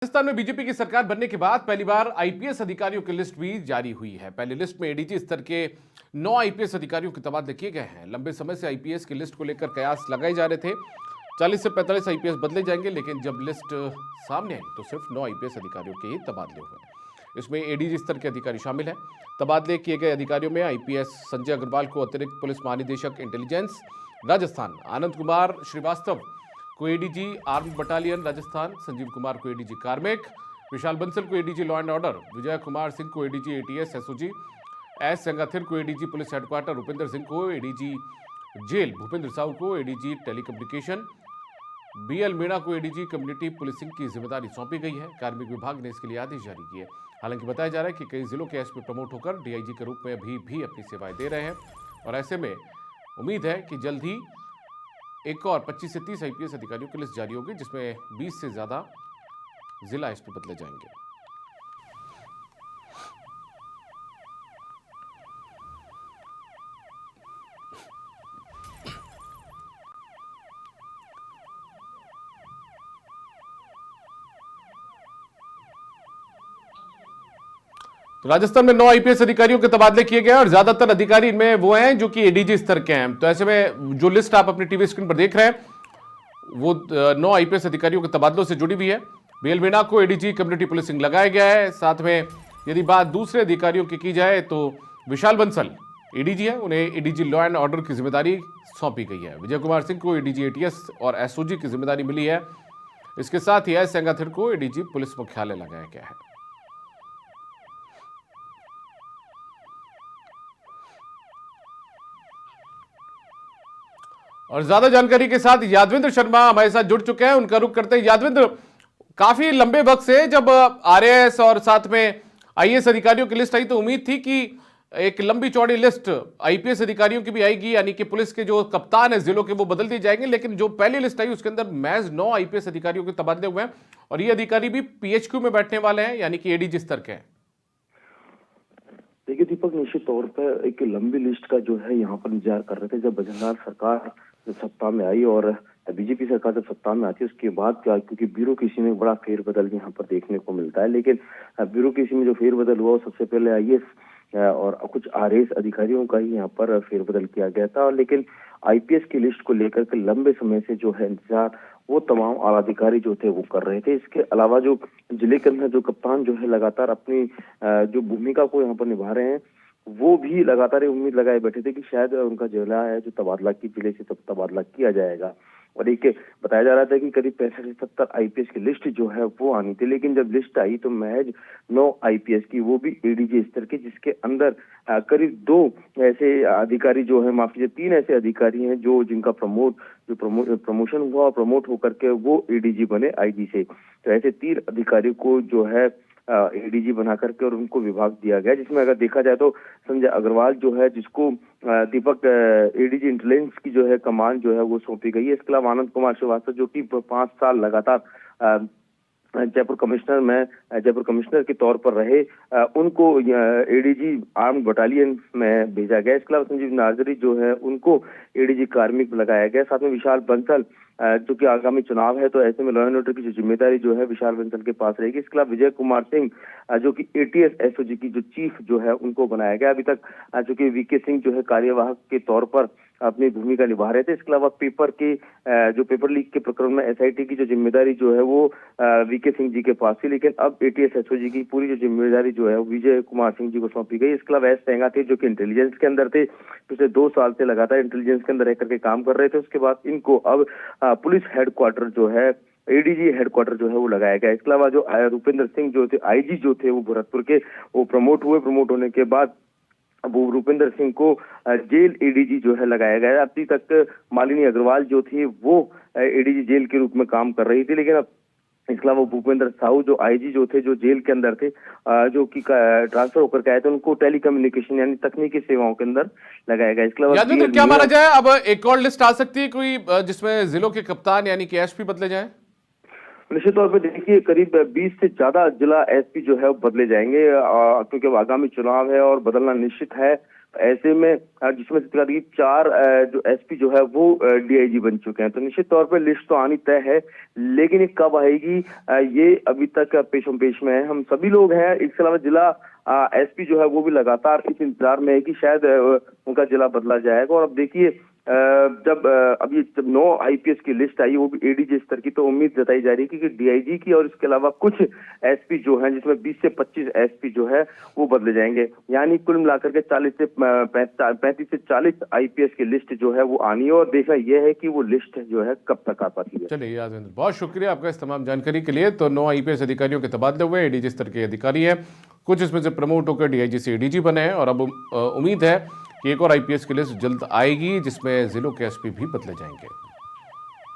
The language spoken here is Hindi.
राजस्थान में बीजेपी की सरकार बनने के बाद पहली बार आईपीएस अधिकारियों की लिस्ट भी जारी हुई है। पहली लिस्ट में एडीजी स्तर के 9 आईपीएस अधिकारियों के तबादले किए गए हैं। लंबे समय से आईपीएस की लिस्ट को लेकर कयास लगाए जा रहे थे। 40 से 45 आईपीएस बदले जाएंगे, लेकिन जब लिस्ट सामने आई तो सिर्फ 9 आईपीएस अधिकारियों के ही तबादले हुए। इसमें एडीजी स्तर के अधिकारी शामिल हैं। तबादले किए गए अधिकारियों में आईपीएस संजय अग्रवाल को अतिरिक्त पुलिस महानिदेशक इंटेलिजेंस राजस्थान, आनंद कुमार श्रीवास्तव को ADG armed battalion Rajasthan, Sanjeev Kumar को एडीजी कार्मिक, विशाल बंसल को ADG law and order, Vijay Kumar Singh को एडीजी एटीएस एसओजी, एस संगाथिर को ADG police headquarter, Rupendra Singh को एडीजी जेल, भूपेंद्र साहू को एडीजी टेलीकम्युनिकेशन, बीएल मीणा को एडीजी कम्युनिटी पुलिसिंग की जिम्मेदारी सौंपी गई है। कार्मिक विभाग ने इसके लिए आदेश जारी किए। हालांकि बताया जा रहा है कि कई जिलों के एसपी प्रमोट होकर डीआईजी के रूप में भी अपनी सेवाएं दे रहे हैं और ऐसे में उम्मीद है कि जल्द ही एक और 25 से 30 आईपीएस अधिकारियों की लिस्ट जारी होगी, जिसमें 20 से ज्यादा जिला एसपी बदले जाएंगे। तो राजस्थान में 9 आईपीएस अधिकारियों के तबादले किए गए और ज्यादातर अधिकारी इनमें वो हैं जो कि एडीजी स्तर के हैं। तो ऐसे में जो लिस्ट आप अपनी टीवी स्क्रीन पर देख रहे हैं वो 9 आईपीएस अधिकारियों के तबादलों से जुड़ी हुई है। बीएल मीणा को एडीजी कम्युनिटी पुलिसिंग लगाया गया है। साथ में यदि बात दूसरे अधिकारियों की जाए तो विशाल बंसल एडीजी है, उन्हें एडीजी लॉ एंड ऑर्डर की जिम्मेदारी सौंपी गई है। विजय कुमार सिंह को एडीजी एटीएस और एसओजी की जिम्मेदारी मिली है। इसके साथ ही एस संगाथिर को एडीजी पुलिस मुख्यालय लगाया गया है। और ज्यादा जानकारी के साथ यादविंद्र शर्मा हमारे साथ जुड़ चुके हैं, उनका रुख करते हैं। यादविंद्र, काफी लंबे वक्त से जब आरएएस और साथ में आईएएस अधिकारियों की लिस्ट आई तो उम्मीद थी कि एक लंबी चौड़ी लिस्ट आईपीएस अधिकारियों की भी आएगी, यानी कि पुलिस के जो कप्तान है जिलों के वो बदल दिए जाएंगे। लेकिन जो पहली लिस्ट आई उसके अंदर महज 9 आईपीएस अधिकारियों के तबादले हुए हैं और ये अधिकारी भी पीएचक्यू में बैठने वाले हैं, यानी कि एडीजी स्तर के हैं। देखिए दीपक, निश्चित तौर पर एक लंबी लिस्ट का जो है यहाँ पर इंतजार कर रहे थे। जब वजनदार सरकार जब सत्ता में आई और बीजेपी सरकार जब सत्ता में आती है उसके बाद क्या, क्योंकि ब्यूरोक्रेसी में बड़ा फेरबदल यहाँ पर देखने को मिलता है। लेकिन ब्यूरोक्रेसी में जो फेरबदल हुआ वो सबसे पहले आईएएस और कुछ आरएएस अधिकारियों का ही यहाँ पर फेरबदल किया गया था। लेकिन आईपीएस की लिस्ट को लेकर के लंबे समय से जो है इंतजार वो तमाम आला अधिकारी जो थे वो कर रहे थे। इसके अलावा जो जिले के अंदर जो कप्तान जो है लगातार अपनी जो भूमिका को यहाँ पर निभा रहे हैं वो भी लगातार उम्मीद लगाए बैठे थे कि शायद उनका जिला है जो तबादला की जिले से तबादला किया जाएगा। और एक बताया जा रहा था कि करीब 65 से 70 आईपीएस की लिस्ट जो है वो आनी थी। लेकिन जब लिस्ट आई तो महज 9 आईपीएस की, वो भी एडीजी स्तर के, जिसके अंदर करीब 2 ऐसे अधिकारी जो है, माफ कीजिए 3 ऐसे अधिकारी हैं जो जिनका प्रमोशन हुआ और प्रमोट होकर के वो एडीजी बने आईजी से। तो ऐसे 3 अधिकारियों को जो है एडीजी बना करके और उनको विभाग दिया गया, जिसमें अगर देखा जाए तो संजय अग्रवाल जो है जिसको दीपक एडीजी इंटेलिजेंस की जो है कमान जो है वो सौंपी गई है। इसके अलावा आनंद कुमार श्रीवास्तव जो कि 5 साल लगातार जयपुर कमिश्नर के तौर पर रहे, उनको एडीजी आर्म्ड बटालियन में भेजा गया। इसके अलावा संजीव नार्जरी जो है उनको एडीजी कार्मिक लगाया गया। साथ में विशाल बंसल जो कि आगामी चुनाव है तो ऐसे में लॉ एंड ऑर्डर की जो जिम्मेदारी जो है विशाल बंसल के पास रहेगी। इसके अलावा विजय कुमार सिंह जो कि एटीएस एसओजी की जो चीफ जो है उनको बनाया गया। अभी तक जो कि वीके सिंह जो है कार्यवाहक के तौर पर अपनी भूमिका निभा रहे थे। इसके अलावा जो पेपर लीक के प्रकरण में एसआईटी की जो जिम्मेदारी जो है वो वीके सिंह जी के पास थी, लेकिन अब एटीएस एसओजी की पूरी जो जिम्मेदारी जो है विजय कुमार सिंह जी को सौंपी गई। इसके अलावा एस संगाथिर जो कि इंटेलिजेंस के अंदर थे, पिछले 2 साल से लगातार इंटेलिजेंस के अंदर रह करके काम कर रहे थे। उसके बाद इनको अब पुलिस हेडक्वार्टर जो है एडीजी हेडक्वार्टर जो है वो लगाया गया। इसके अलावा जो रुपेंद्र सिंह जो थे आईजी जो थे वो भरतपुर के, वो प्रमोट होने के बाद वो रुपेंद्र सिंह को जेल एडीजी जो है लगाया गया। अभी तक मालिनी अग्रवाल जो थी वो एडीजी जेल के रूप में काम कर रही थी, लेकिन अब इसके अलावा भूपेंद्र साहू जो आईजी जो थे, जो जेल के अंदर थे, जो कि ट्रांसफर होकर के आए थे, उनको टेलीकम्युनिकेशन यानी तकनीकी सेवाओं के अंदर लगाया गया। इसके अलावा क्या माना जाए अब एक और लिस्ट आ सकती है कोई जिसमें जिलों के कप्तान यानी कि एसपी बदले जाए? निश्चित तौर पर देखिए करीब 20 से ज्यादा जिला एसपी जो है बदले जाएंगे, क्योंकि आगामी चुनाव है और बदलना निश्चित है। ऐसे में जिसमें से 4 जो एसपी जो है वो डीआईजी बन चुके हैं। तो निश्चित तौर पे लिस्ट तो आनी तय है, लेकिन ये कब आएगी ये अभी तक पेशम पेश में है। हम सभी लोग हैं, इसके अलावा जिला एसपी जो है वो भी लगातार इस इंतजार में है कि शायद उनका जिला बदला जाएगा। और अब देखिए जब 9 आईपीएस की लिस्ट आई, वो भी एडीजी स्तर की, तो उम्मीद जताई जा रही है कि डीआईजी की और इसके अलावा कुछ एसपी जो हैं, जिसमें 20 से 25 एसपी जो है वो बदले जाएंगे। यानी कुल मिलाकर के 35 से 40 आईपीएस की लिस्ट जो है वो आनी है, और देखना यह है कि वो लिस्ट जो है कब तक आ पाती है। चलिए यादवेंद्र, बहुत शुक्रिया आपका इस तमाम जानकारी के लिए। तो 9 आईपीएस अधिकारियों के तबादले हुए, एडीजी स्तर के अधिकारी हैं, कुछ इसमें से प्रमोट होकर डीआईजी से एडीजी बने हैं, और अब उम्मीद है कि एक और आईपीएस की लिस्ट जल्द आएगी जिसमें जिलों के एसपी भी बदले जाएंगे।